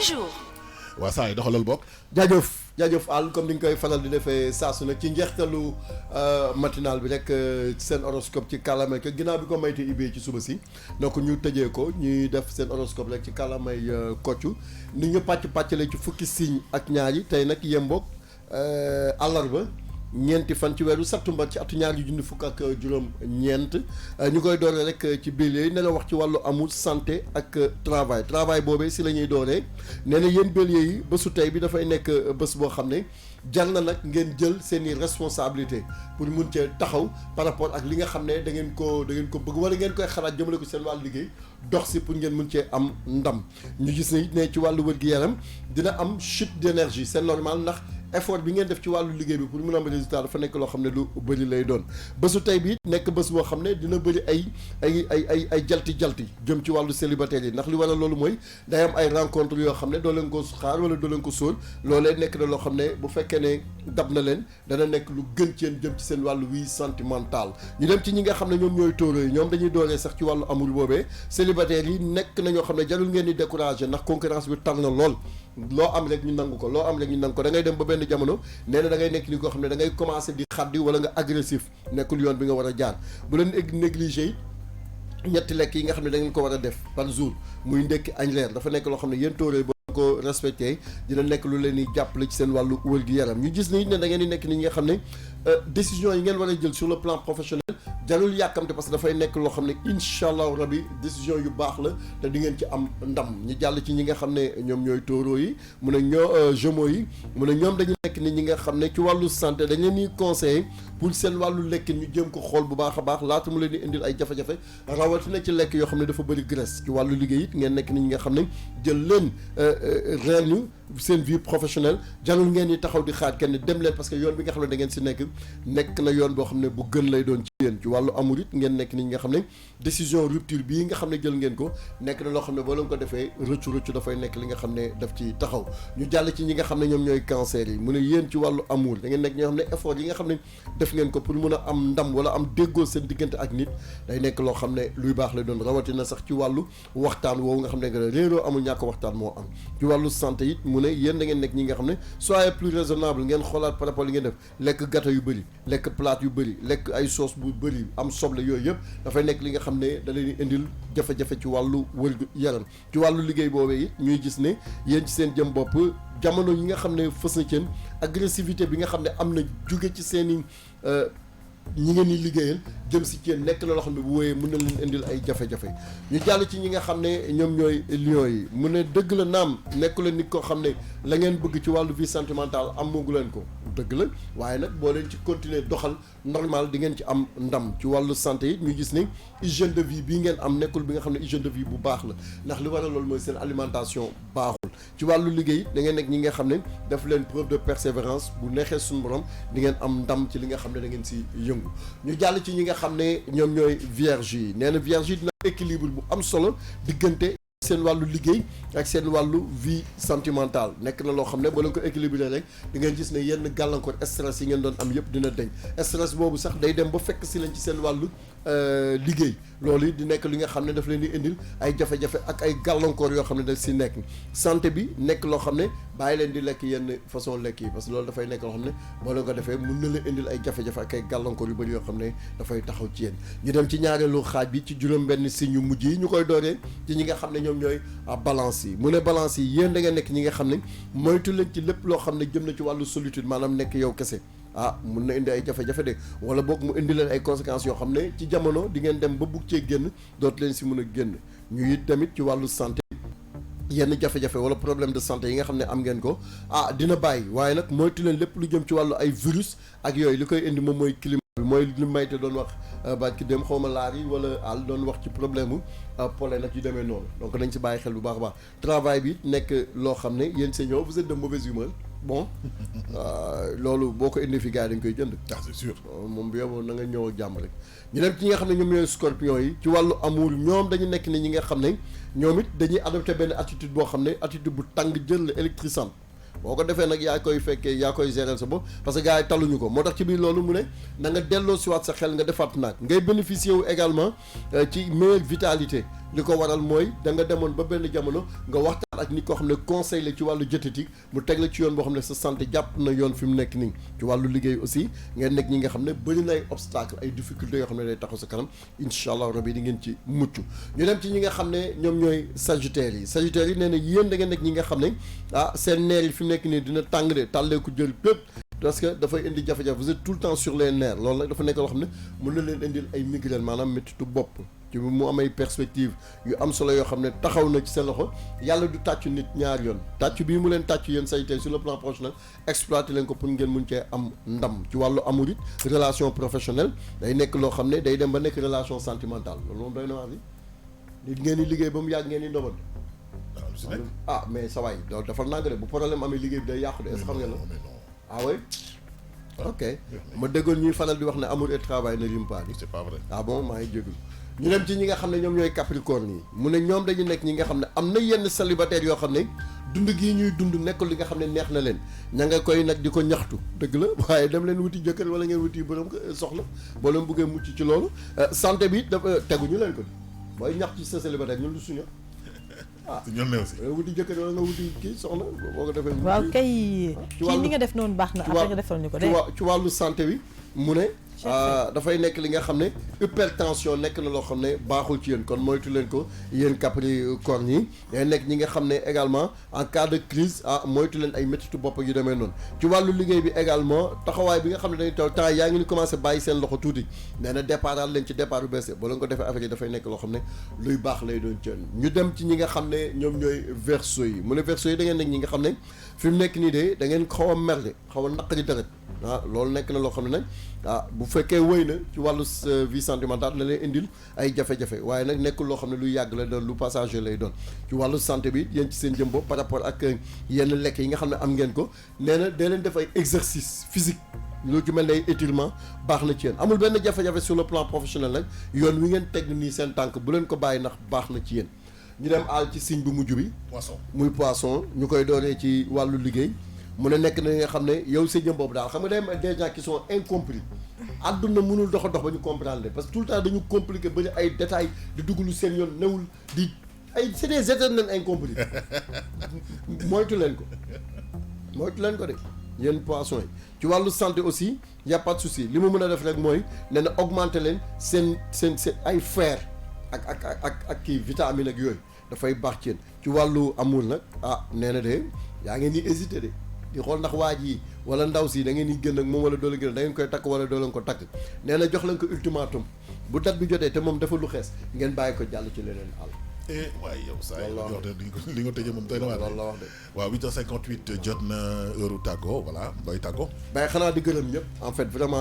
jour. waa saa yi doxalal bopp. jaajëf Al comme ni nga koy faral di defee saa su ne ci njeextalu matinal bi rek seen horoscope ci kàllaamay ko ginnaaw bi ko mayte ibee ci suba si donc ñu tëjee ko ñuy def seen horoscope rek ci kàllaamay koccu ni ñu pàccale ci fukki signe ak ñaar yi tey nag yemboog àllarba ñeenti fan ci weeru sattumbar ci atu ñaar yu junni fukk ak juróom ñeent ñu koy dooree rek ci bélier yi nee na wax ci wàllu amour santé ak travail boobee si la ñuy dooree nee na yéen bélier yi bésu tey bi dafay nekk bés boo xam ne jar na nag ngeen jël seeni responsabilité pour mun cee taxaw par rapport ak li nga xam ne da ngeen ko bëgg wala ngeen koy xalaat jëmale ko seen wàllu liggéey dox si pour ngeen mun cee am ndam ñu gis ne ci wàllu wér-gu-yaram dina am chute d'énergie c'est normal ndax effort bi ngeen def ci wàllu liggéey bi pour mun a am résultat dafa nekk loo xam ne lu bëri lay doon bésu tey bi nekk bés boo xam ne dina bëri ay jalti jëm ci wàllu célibataire yi ndax li waral loolu mooy day am ay rencontre yoo xam ne doo leen ko xaar wala doo leen ko sóor loolee nekk na loo xam ne bu fekkee ne dab na leen dana nekk lu gën ci yéen jëm ci seen wàllu vie sentimental ñu dem ci ñi nga xam ne ñoom ñooy tóoro yi ñoom dañuy dooree sax ci wàllu amour boobee célibataire yi nekk na ñoo xam ne jarul ngeen di décourager ndax concurrence bi tar na lool loo am rek ñu nangu ko da ngay dem ba benn jamono nee na da ngay nekk ni koo xam ne da ngay commencer di xaddi wala nga agressif nekkul yoon bi nga war a jaar bu leen négliger ñetti lekk yi nga xam ne da ngeen ko war a def par jour muy ndekki añ reer dafa nekk loo xam ne yéen tóoree ba ko respecté dina nekk lu leen di jàppale ci seen wàllu wër gi yaram ñu gis ni ne da ngeen di nekk ni nga xam ne décision yi ngeen war a jël sur le plan professionnel jarul yàkkamte parce que dafay nekk loo xam ne incha allahu rabi décision yu baax la te di ngeen ci am ndam ñu jàll ci ñi nga xam ne ñoom ñooy taureau yi mu ne ñoo Gémeaux yi mu ne ñoom dañu nekk ni ñi nga xam ne ci wàllu santé dañ leen di conseiller pour seen wàllu lekkin ñu jëm ko xool bu baax a baax laata mu leen di indil ay jafe-jafe rawatina ci lekk yoo xam ne dafa bëri graisse ci wàllu liggéey it ngeen nekk ni ñi nga xam ne jël leen reen ñu seen vie professionnelle jarul ngeen di taxaw di xaar kenn dem leen parce que yoon bi nga xam ne da ngeen si nekk na yoon boo xam ne bu gën lay doon ci yéen ci wàllu amour it ngeen nekk ni nga xam ne décision rupture bii nga xam ne jël ngeen ko nekk na loo xam ne boo leen ko defee rëccu dafay nekk li nga xam ne daf ci taxaw ñu jàll ci ñi nga xam ne ñoom ñooy cancer yi mu ne yéen ci wàllu amour da ngeen nekk ñoo xam ne effort yi nga xam ne def ngeen ko pour mun a am ndam wala am déggoo seen diggante ak nit day nekk loo xam ne luy baax lay doon rawatina sax ci wàllu waxtaan woowu nga xam ne réeroo amul ñàkk waxtaan moo am ci wàllu santé it mu ne yéen da ngeen nekk ñi nga xam ne soyez plus raisonnable ngeen xoolaat par rapport li ngeen def lekk gâteau yu bëri lekk plate yu bëri lekk ay sauce bu bëri am soble yooyu yëpp dafay nekk li nga xam ne da leen di indil jafe-jafe ci wàllu wërgu yaram ci wàllu liggéey boobee it ñuy gis ne yéen ci seen jëm bopp jamono yi nga xam ne fës na ceen agressivité bi nga xam ne am na jóge ci seen i ñi ngeen di liggéeyal jëm si ci nekk na loo xam ne bu wóoyee mën na leen indil ay jafe-jafe ñu jàll ci ñi nga xam ne ñoom ñooy lions yi mu ne dëgg la naam nekku leen nit koo xam ne la ngeen bëgg ci wàllu vie sentimentale amagu leen ko dëgg la waaye nag boo leen ci continuer doxal normal di ngeen ci am ndam ci wàllu santé yi ñu gis ni hygiène de vie bii ngeen am nekkul bi nga xam ne hygiène de vie bu baax la ndax li waral loolu mooy seen alimentation baaxul ci wàllu liggéey da ngeen nekk ñi nga xam ne def leen preuve de persévérance bu neexee suñu borom di ngeen am ndam ci li nga xam ne da ngeen si yëngu ñu jàll ci ñi nga xam ne ñoom ñooy vierge yi nee na vierge yi dina équilibre bu am solo diggante seen wàllu liggéey ak seen wàllu vie sentimentale nekk na loo xam ne boo leen ko équilibré rek di ngeen gis ne yenn gàllankoor stress yi ngeen doon am yëpp dina deñ stress boobu sax day dem ba fekk si leen ci seen wàllu liggéey loolu di nekk li nga xam ne daf leen di indil ay jafe-jafe ak ay gàllankoor yoo xam ne daf si nekk santé bi nekk loo xam ne bàyyi leen di lekk yenn façon lekk yi parce que loolu dafay nekk loo xam ne boo leen ko defee mun na la indil ay jafe-jafe ak ay gàllankoor yu bëri yoo xam ne dafay taxaw ci yéen ñu dem ci ñaareelu xaaj bi ci juróom-benn signe yu mujj yi ñu koy dooree ci ñi nga xam ne ñoom ñooy balance yi mu ne balance yi yéen da nga nekk ñi nga xam ne moytu leen ci lépp loo xam ne jëm na ci wàllu solitude maanaam nekk yow kese mun na indi ay jafe-jafe de wala boog mu indi leen ay conséquences yoo xam ne ci jamono di ngeen dem ba bugg cee génn dootu leen si mën a génn ñu it tamit ci wàllu santé yenn jafe-jafe wala problème de santé yi nga xam ne am ngeen ko dina bàyyi waaye nag moytu leen lépp lu jëm ci wàllu ay virus ak yooyu li koy indi moom mooy climat bi mooy li mayte doon wax barki dem xawma laar yi wala àll doon wax ci problème u pollen nag yu demee noonu donc nañ si bàyyi xel bu baax a baax travail bi nekk loo xam ne yéen seniors vous êtes de mauvaise humeur bon loolu boo ko indi fi gars yi dañ koy jënd c'est sûr moom bi yow na nga ñëw ak jàmm rek ñu dem ci ñi nga xam ne ñoom ñooy scorpion yi ci wàllu amour ñoom dañu nekk ni ñi nga xam ne ñoom it dañuy adopté benn attitude boo xam ne attitude bu tàng jël la électrisante boo ko defee nag yaa koy fekkee yaa koy gérer sa bopp parce que gars yi taluñu ko moo tax ci biir loolu mu ne na nga delloo siwaat sa xel nga defaat naag ngay bénéficier wu également ci meilleure vitalité li ko waral mooy da nga demoon ba benn jamono nga waxtaan ak nit koo xam ne conseil la ci wàllu diététique mu teg la ci yoon boo xam ne sa santé jàpp na yoon fi mu nekk nii ci wàllu liggéey aussi ngeen nekk ñi nga xam ne bëri na ay obstacle ay difficultés yoo xam ne day taxaw sa kanam incha allah rabi di ngeen ci mucc ñu dem ci ñi nga xam ne ñoom ñooy sagittaires yi nee na yéen da ngeen nekk ñi nga xam ne seen neer yi fi mu nekk nii dina tàng de tàllee ko jël pépp parce que dafay indi jafe-jafe vous êtes tout le temps sur les nerfs loolu nag dafa nekk loo xam ne mën na leen indil ay migraine maanaam méttitu bopp ci mu am ay perspective yu am solo yoo xam ne taxaw na ci seen loxo yàlla du tàccu nit ñaar yoon tàccu bii mu leen tàccu yéen saytee sur le plan professionnel exploité leen ko pour ngeen mun cee am ndam ci wàllu amour it relation professionnelle day nekk loo xam ne day dem ba nekk relation sentimentale loolu moom doy na wax bi nit ngeen di liggéey ba mu yàgg ngeen di ndobat mais sa waay loolu dafa nang de bu problème amee liggéey bi day yàqu de est-ce que xam ngeen la oui ok ma déggoon ñuy faral di wax ne amour et travail ne riment pas. C'est pas vrai. Bon maa ngi jégalu ñu dem ci ñi nga xam ne ñoom ñooy capricorne yi mu ne ñoom dañu nekk ñi nga xam ne am na yenn célibataire yoo xam ne dund gii ñuy dund nekkul li nga xam ne neex na leen ña nga koy nag di ko ñaxtu dëgg la waaye dem leen wuti jëkkër wala ngeen wuti borom soxla boo leen bëggee mucc ci loolu santé bi dafa teguñu leen ko booy ñax ci sa célibataire ñun du suñu ñoom ne aussi. wuti jëkkër wala nga wuti kii soxna boo ko defee. waaw kay kii ni nga def noonu baax na après nga defal ñu ko de. ci wàllu santé bi mu ne. dafay nekk li nga xam ne hypertension nekk na loo xam ne baaxul ci yéen kon moytu leen ko yéen capricorne yi day nekk ñi nga xam ne également en cas de crise moytu leen ay méttitu bopp yu demee noonu ci wàllu liggéey bi également taxawaay bi nga xam ne dañuy taw temps yaa ngi ni commencé bàyyi seen loxo tuuti nee na départal leen ci départ bu bees boo leen ko defee affaire yi dafay nekk loo xam ne luy baax lay doon ci ñu dem ci ñi nga xam ne ñoom ñooy verseau yi mu ne verseau yi da ngeen nekk ñi nga xam ne fi mu nekk nii de da ngeen xaw a merle xaw a naqari deret loolu nekk na loo xam ne nag bu fekkee wëy na ci wàllu vie sentimentale la lay indil ay jafe-jafe waaye nag nekkul loo xam ne luy yàgg la doon lu passager lay doon ci wàllu santé bi yéen ci seen jëm bopp par rapport ak yenn lekk yi nga xam ne am ngeen ko nee na dee leen def ay exercice physique lu ci mel ne ay étirement baax na ci yéen amul benn jafe-jafe sur le plan professionnel nag yoon wi ngeen teg nii seen tànk bu leen ko bàyyi ndax baax na ci yéen ñu dem aal ci signe bu mujj bi muy poisson ñu koy dooree ci wàllu liggéey mu ne nekk na nga xam ne yow sa jëm boobu daal xam nga day am des gens qui sont incompris àdduna mënul dox ba ñu comprendre leen parce que tout le temps dañu compliqué bëri ay détails di dugg lu seen yoon newul di ay c'est des éternels incompris moytu leen ko de yéen poisson yi ci wàllu santé aussi y a pas de souci li mu mën a def rek mooy nee na augmenter leen seen ay fer ak kii vitamine ak yooyu dafay baax ci yéen ci wàllu amour nag nee na de yaa ngeen di hésité de di xool ndax waa ji wala ndaw si da ngeen di gën ak moom wala doo leen gën da ngeen koy takk wala doo leen ko takk nee na jox leen ko ultimatum bu date bi jotee te moom dafa lu xees ngeen bàyyi ko jàll ci leneen àll. waaye yow saa yi li nga tëjee moom doy na waar. loolu la wax de. waaw 8h58 jot na heure tàggoo voilà doy tàggoo. xanaa di gërëm ñëpp en fait vraiment.